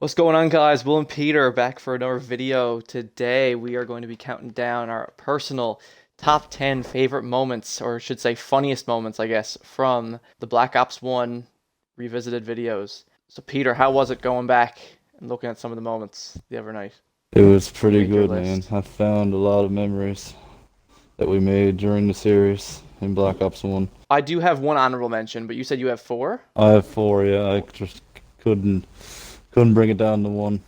What's going on, guys? Will and Peter back for another video. Today we are going to be counting down our personal top 10 favorite moments, or I should say funniest moments, I guess, from the Black Ops 1 Revisited videos. So Peter, how was it going back and looking at some of the moments the other night? It was pretty Make your good, man. list. I found a lot of memories that we made during the series in Black Ops 1. I do have one honorable mention, but you said you have four? I have four, yeah. I just couldn't bring it down to one.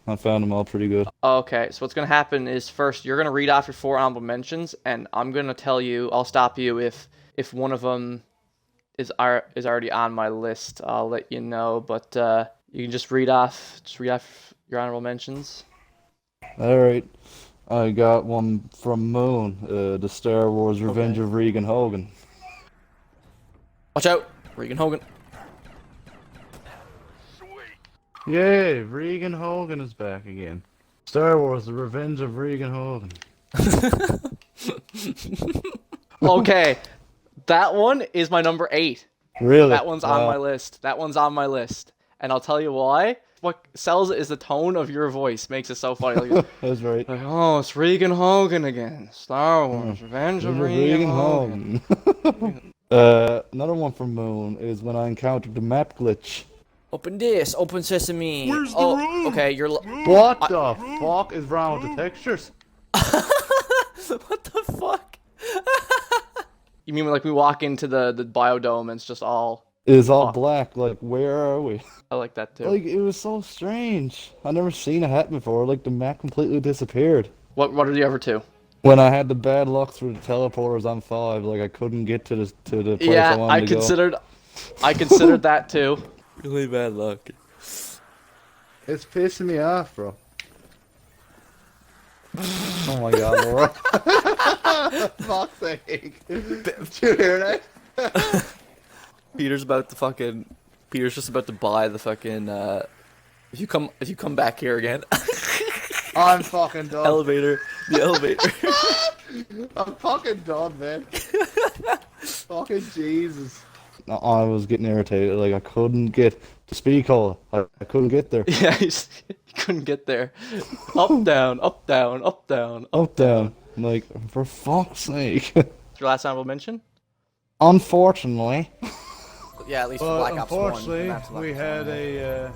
I found them all pretty good. Okay, so what's going to happen is first you're going to read off your four honorable mentions, and I'm going to tell you, I'll stop you if one of them is already on my list. I'll let you know, but you can just read off your honorable mentions. Alright, I got one from Moon, the Star Wars Revenge of Regan Hogan. Watch out, Regan Hogan. Yay, Regan Hogan is back again. Star Wars, the Revenge of Regan Hogan. Okay, that one is my number 8. Really? That one's on my list. That one's on my list, and I'll tell you why. What sells it is the tone of your voice makes it so funny. Like, That's right. like, oh, it's Regan Hogan again. Star Wars, Revenge of Regan Hogan. Another one from Moon is when I encountered the map glitch. Open this. Open sesame. Where's the room? Okay, you're... What the fuck is wrong with the textures? What the fuck? You mean like we walk into the biodome and it's just all... It's all Fuck. black, like, where are we? I like that too. Like, it was so strange. I never seen it happen before. Like, the map completely disappeared. What are the other two? When I had the bad luck through the teleporters on 5, like, I couldn't get to the place I Yeah, wanted to go. I considered that too. Really bad luck. It's pissing me off, bro. Oh my god, Laura. Fuck's sake. Did you hear that? Peter's just about to buy the fucking if you come back here again. I'm fucking done. The elevator. I'm fucking done, man. Fucking Jesus. I was getting irritated. Like, I couldn't get to speak hole. I couldn't get there. Yeah, you couldn't get there. Up, down, up, down, up, down, Up, down. Like, for fuck's sake. Your last honorable mention? Unfortunately. Yeah, at least for But Black Ops 1. unfortunately, we had a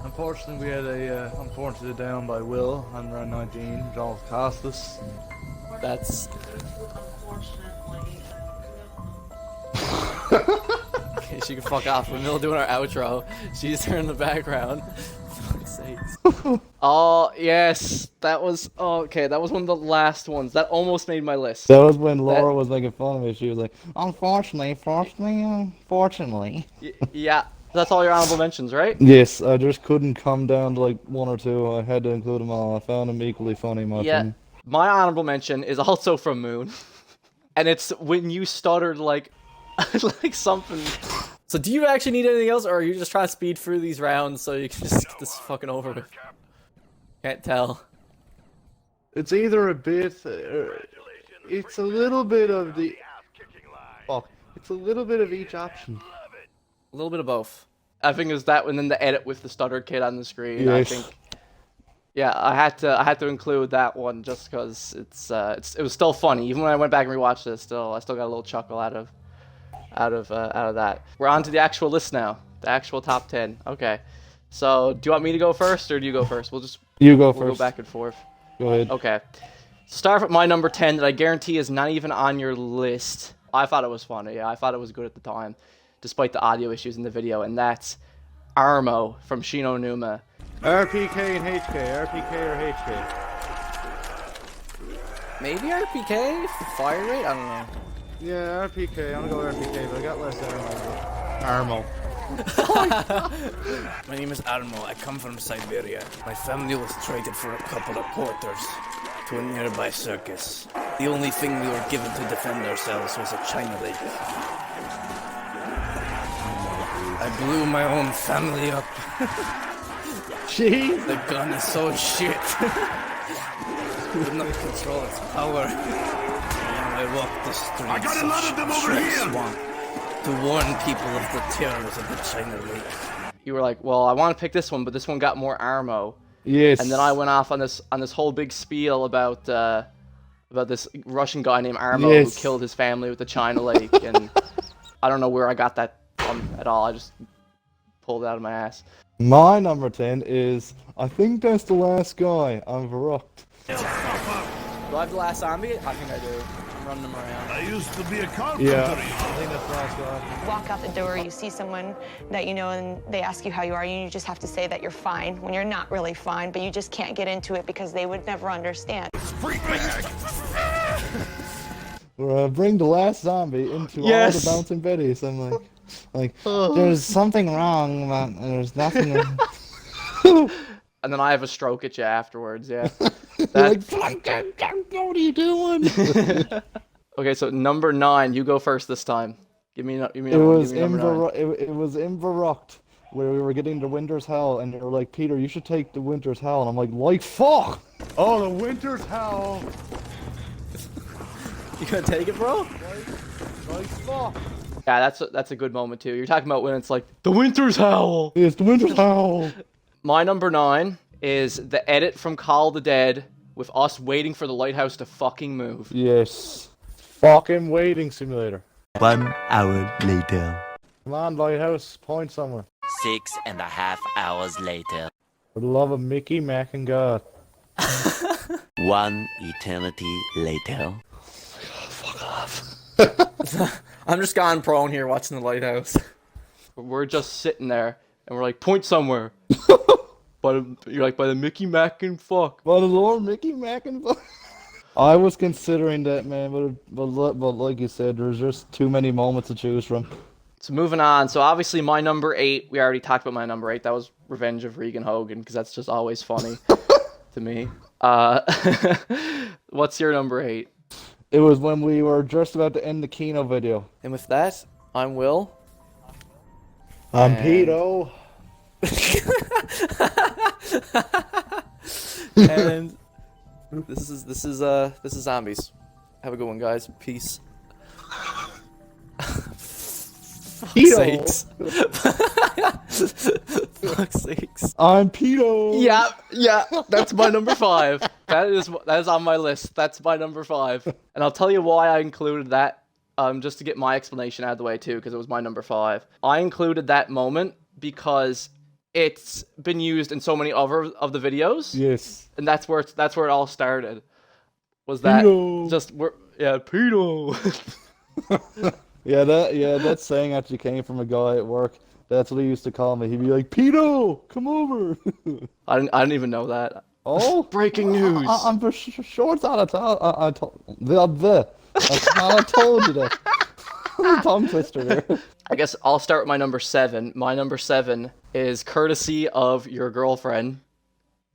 unfortunately down by Will on round 19. Dolph Costas. That's... Okay, she can fuck off. We're in the middle of doing our outro. She's there in the background. For fuck's sakes. Oh, yes. That was... Oh, okay, that was one of the last ones. That almost made my list. That was when Laura was making fun of me. She was like, unfortunately. Yeah, that's all your honorable mentions, right? Yes, I just couldn't come down to like one or two. I had to include them all. I found them equally funny, in my opinion. My honorable mention is also from Moon. And it's when you stuttered like... like something... So do you actually need anything else, or are you just trying to speed through these rounds so you can just get this fucking over with? Can't tell. It's either a bit, it's a little bit of the, fuck, it's a little bit of each option. A little bit of both. I think it was that, and then the edit with the stuttered kid on the screen. I Yes. think. Yeah, I had to include that one just because it was still funny. Even when I went back and rewatched it, I still got a little chuckle out of that. We're on to the actual list now. The actual top 10. Okay. So, do you want me to go first, or do you go first? We'll Go go first. back and forth. Go ahead. Okay. So start with my number 10 that I guarantee is not even on your list. I thought it was funny. Yeah, I thought it was good at the time, despite the audio issues in the video, and that's Armo from Shino Numa. RPK and HK, RPK or HK? Maybe RPK? Fire rate? I don't know. Yeah, RPK, I'm gonna go RPK, but I got less Armo. My name is Armo. I come from Siberia. My family was traded for a couple of quarters to a nearby circus. The only thing we were given to defend ourselves was a China lake. I blew my own family up. Jeez. The gun is so shit. Could not control its power. And I walked the streets of Shrek Swamp to warn people of the terrors of the China Lake. you were like, well, I want to pick this one, but this one got more ammo. Yes. And then I went off on this whole big spiel about this Russian guy named Armo who killed his family with the China Lake, and I don't know where I got that from at all. I just pulled it out of my ass. My number 10 is, I think that's the last guy on Varrock. Do I have the last zombie? I think I do. I'm running them around. I used to be a carpenter. Yeah, I think that's the last guy. Walk out the door, you see someone that you know, and they ask you how you are, and you just have to say that you're fine when you're not really fine, but you just can't get into it because they would never understand. Bring the last zombie into all the bouncing betties. I'm like, there's something wrong, but there's nothing wrong. And then I have a stroke at you afterwards, yeah. Like, what are you doing? Okay, so number 9, you go first this time. Give me number 9. It was in Varrock where we were getting the Winter's Howl, and they were like, Peter, you should take the Winter's Howl, and I'm like fuck! Oh, the Winter's Howl. You gonna take it, bro? Like fuck! Yeah, that's a good moment too. You're talking about when it's like the Winter's Howl. It's the Winter's Howl. My number 9 is the edit from Call of the Dead with us waiting for the lighthouse to fucking move. Yes. Fucking waiting simulator. 1 hour later. Come on, lighthouse, point somewhere. 6.5 hours later. For the love of Mickey, Mac, and God. 1 eternity later. Fuck off. I'm just gone prone here watching the lighthouse. We're just sitting there and we're like, point somewhere. You're like, by the Mickey, Mac, and fuck. By the Lord, Mickey, Mac, and fuck. I was considering that, man, but like you said, there's just too many moments to choose from. So moving on. So obviously my number 8, we already talked about my number 8. That was Revenge of Regan Hogan, because that's just always funny to me. What's your number 8? It was when we were just about to end the Kino video. And with that, I'm Will. I'm Pito. And this is zombies. Have a good one, guys. Peace. Fuck's sakes. Fuck's sakes. I'm Pito. Yeah, that's my number 5. That is on my list. That's my number 5. And I'll tell you why I included that, just to get my explanation out of the way too, because it was my number 5. I included that moment because it's been used in so many other of the videos. Yes. And that's where it all started. Was that Pedo. Pedo. That saying actually came from a guy at work. That's what he used to call me. He'd be like, Pedo, come over. I didn't even know that. Oh, breaking news. I'm for sure thought I told you that. Tongue twister there. I guess I'll start with my number 7. My number 7 is courtesy of your girlfriend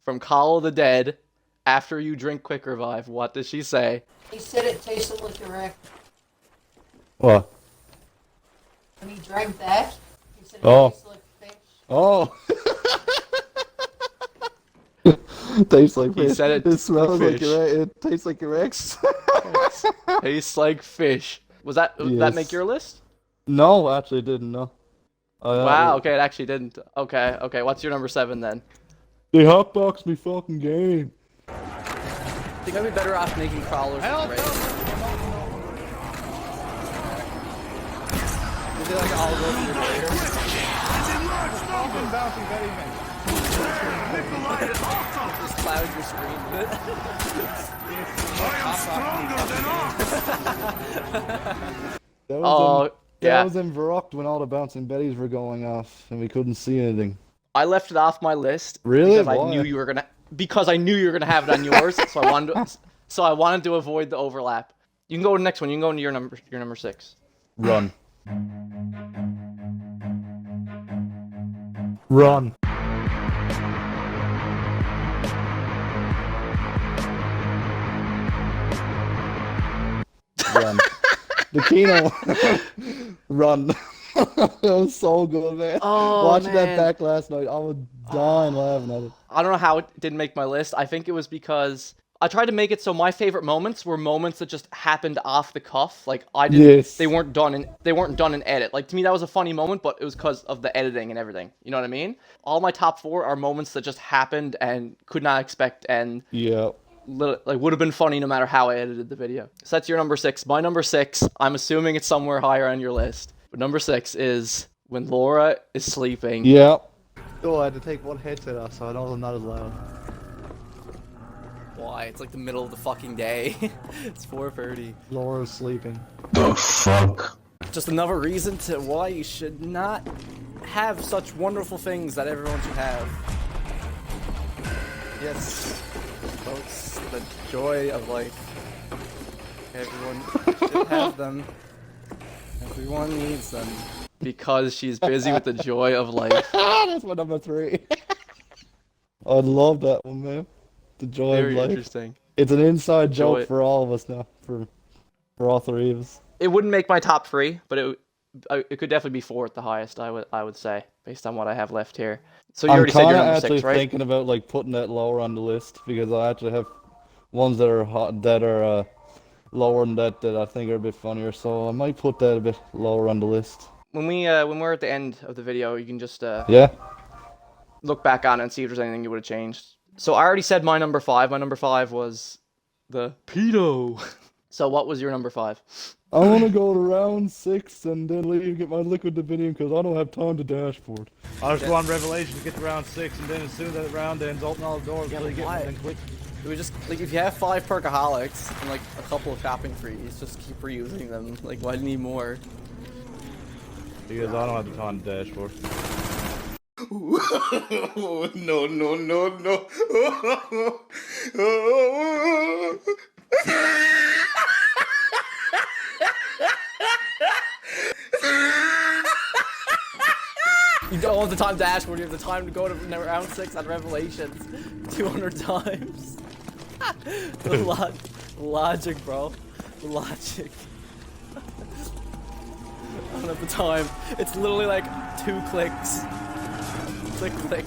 from Call of the Dead. After you drink Quick Revive, what does she say? He said it tasted like your ex. What? When he drank that, he said it Oh. tasted like fish. Oh. Tastes like fish. He said it smells like like fish. it tastes like your ex. Tastes like fish. Did that make your list? No, actually it didn't, no. Wow, okay, it actually didn't. Okay, what's your number 7 then? They hotboxed me fucking game. I think I'd be better off making crawlers than raiders. Did they like all go through later? Fucking bouncing Betty man. Just cloud your screen with it. That was in Varrock when all the bouncing Betties were going off and we couldn't see anything. I left it off my list. Really? Because Why? I knew you were gonna have it on yours, so I wanted to avoid the overlap. You can go to the next one. You can go into your number 6. Run. Run. Run. The Kino. Run. That was so good, man. Oh, Watching man. that back last night, I was dying laughing at it. I don't know how it didn't make my list. I think it was because I tried to make it so my favorite moments were moments that just happened off the cuff. Like I didn't, Yes. they weren't done in edit. Like to me that was a funny moment, but it was because of the editing and everything. You know what I mean? All my top 4 are moments that just happened and could not expect and Yeah. like would have been funny no matter how I edited the video. So that's your number 6. My number 6, I'm assuming it's somewhere higher on your list. But number 6 is when Laura is sleeping. Yeah. Oh, I had to take one headset off, so I know I'm not as loud. Why? It's like the middle of the fucking day. It's 4:30. Laura's sleeping. Just another reason to why you should not have such wonderful things that everyone should have. Yes, folks, the joy of life. Everyone should have them. Everyone needs them. Because she's busy with the joy of life. That's my number 3. I love that one, man. The joy Very of life. interesting. It's an inside Joy. joke for all of us now. For all 3 of us. It wouldn't make my top 3, but it could definitely be 4 at the highest. I would say based on what I have left here. So you already said your number 6, right? I'm thinking about like putting that lower on the list because I actually have ones that are lower than that I think are a bit funnier. So I might put that a bit lower on the list. When we're at the end of the video, you can just Yeah. look back on it and see if there's anything you would have changed. So I already said my number 5. My number 5 was the pedo. So what was your number 5? I want to go to round 6 and then leave, get my liquid divinium because I don't have time to dashboard. I'll just go on Revelations, get to round 6, and then as soon as that round ends, open all the doors, really get why? and then quit. It would just, like, if you have 5 perkaholics and, like, a couple of shopping frees, just keep reusing them. Like, why do you need more? Because I don't have the time to dashboard. No, no, no, no. You don't have the time to dashboard, you have the time to go to round 6 on Revelations 200 times. The logic, bro. The logic. I don't have the time. It's literally like 2 clicks. Click, click.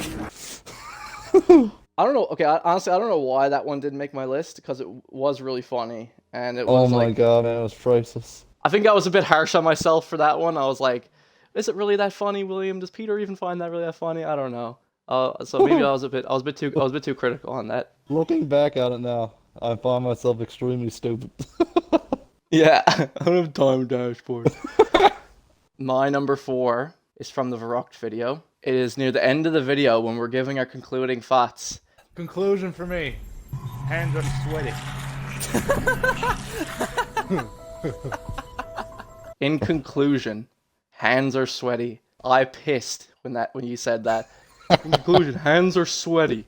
I don't know. Okay, honestly, I don't know why that one didn't make my list because it was really funny and it Oh was my like, god, man, it was priceless. I think I was a bit harsh on myself for that one. I was like, is it really that funny, William? Does Peter even find that really that funny? I don't know. So maybe I was a bit too critical on that. Looking back at it now, I find myself extremely stupid. Yeah, I don't have time dashboard. My number 4 is from the Varrocked video. It is near the end of the video when we're giving our concluding thoughts. Conclusion for me. Hands are sweaty. In conclusion, hands are sweaty. I pissed when you said that. In conclusion, hands are sweaty.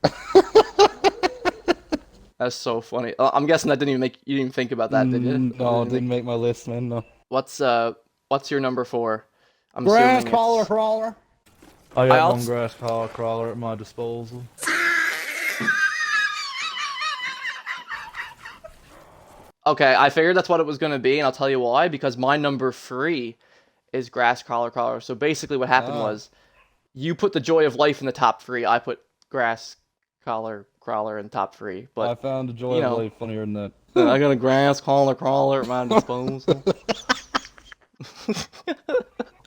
That's so funny. I'm guessing that you didn't even think about that, did you? No, it didn't make my list, man. No. What's your number 4? I'm Grass assuming collar it's... crawler. I got one grass collar crawler at my disposal. Okay, I figured that's what it was going to be, and I'll tell you why. Because my number 3 is grass collar crawler. So basically what happened was, you put the joy of life in the top 3. I put grass collar crawler in top 3. But I found the joy of life funnier than that. I got a grass collar crawler at my disposal.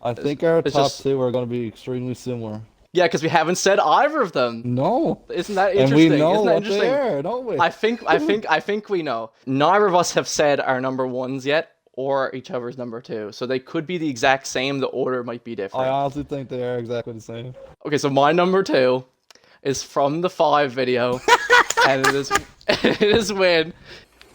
I think our It's top just- 2 are going to be extremely similar. Yeah, because we haven't said either of them. No. Isn't that And interesting? we know Isn't that what interesting? they are, don't we? I think we know. Neither of us have said our number 1s yet, or each other's number 2. So they could be the exact same. The order might be different. I honestly think they are exactly the same. Okay, so my number 2 is from the 5 video, and it is when.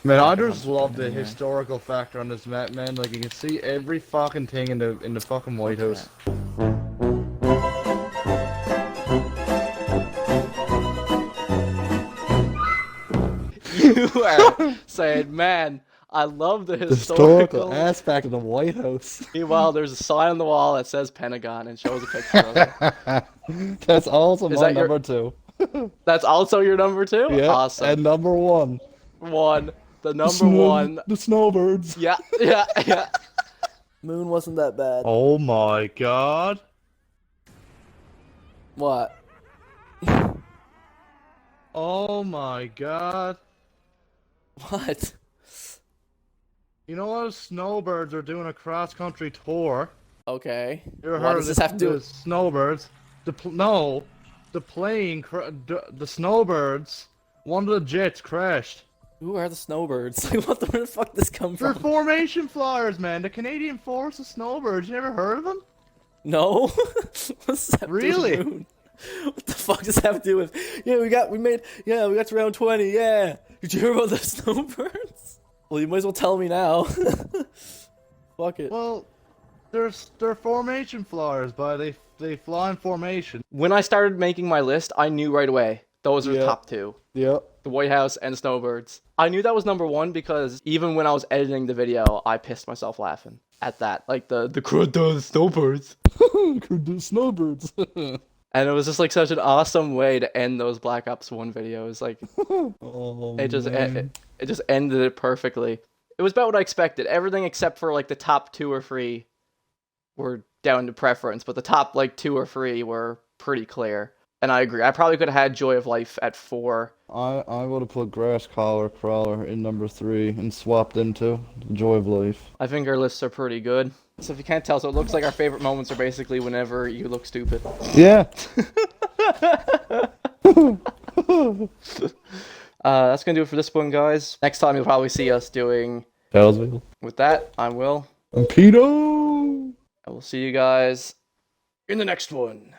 Man, I just love the historical factor on this map, man. Like, you can see every fucking thing in the fucking White House. You are saying, man, I love the The historical... historical aspect of the White House. Meanwhile, there's a sign on the wall that says Pentagon and shows a picture of it. That's also Is my that your- number 2. That's also your number 2? Yeah, Awesome. and number 1. The number 1. The snowbirds. Yeah. Moon wasn't that bad. Oh my god. What? Oh my god. What? You know those snowbirds are doing a cross-country tour. Okay. You ever What heard does of this have to do the with... snowbirds? The snowbirds. One of the jets crashed. Who are the snowbirds? Like, where the fuck did this come They're from? formation flyers, man. The Canadian Force of Snowbirds. You never heard of them? No? What's that Really? doing? What the fuck does that have to do with? Yeah, we got to round 20. Yeah. Did you hear about the snowbirds? Well, you might as well tell me now. Fuck it. Well, they're formation flyers, but they fly in formation. When I started making my list, I knew right away those are Yeah. top two. Yep. The White House and Snowbirds. I knew that was number one because even when I was editing the video, I pissed myself laughing at that. Like the Snowbirds. The snowbirds. And it was just like such an awesome way to end those Black Ops 1 videos. Like Oh, it just man. it just ended it perfectly. It was about what I expected. Everything except for like the top 2 or 3 were down to preference, but the top like 2 or 3 were pretty clear. And I agree. I probably could have had Joy of Life at 4. I would have put Grass Collar Crawler in number 3 and swapped into Joy of Life. I think our lists are pretty good. So if you can't tell, so it looks like our favorite moments are basically whenever you look stupid. Yeah. That's gonna do it for this one, guys. Next time you'll probably see us doing. Townsville. With that, I'm Will. And Pedo. I will see you guys in the next one.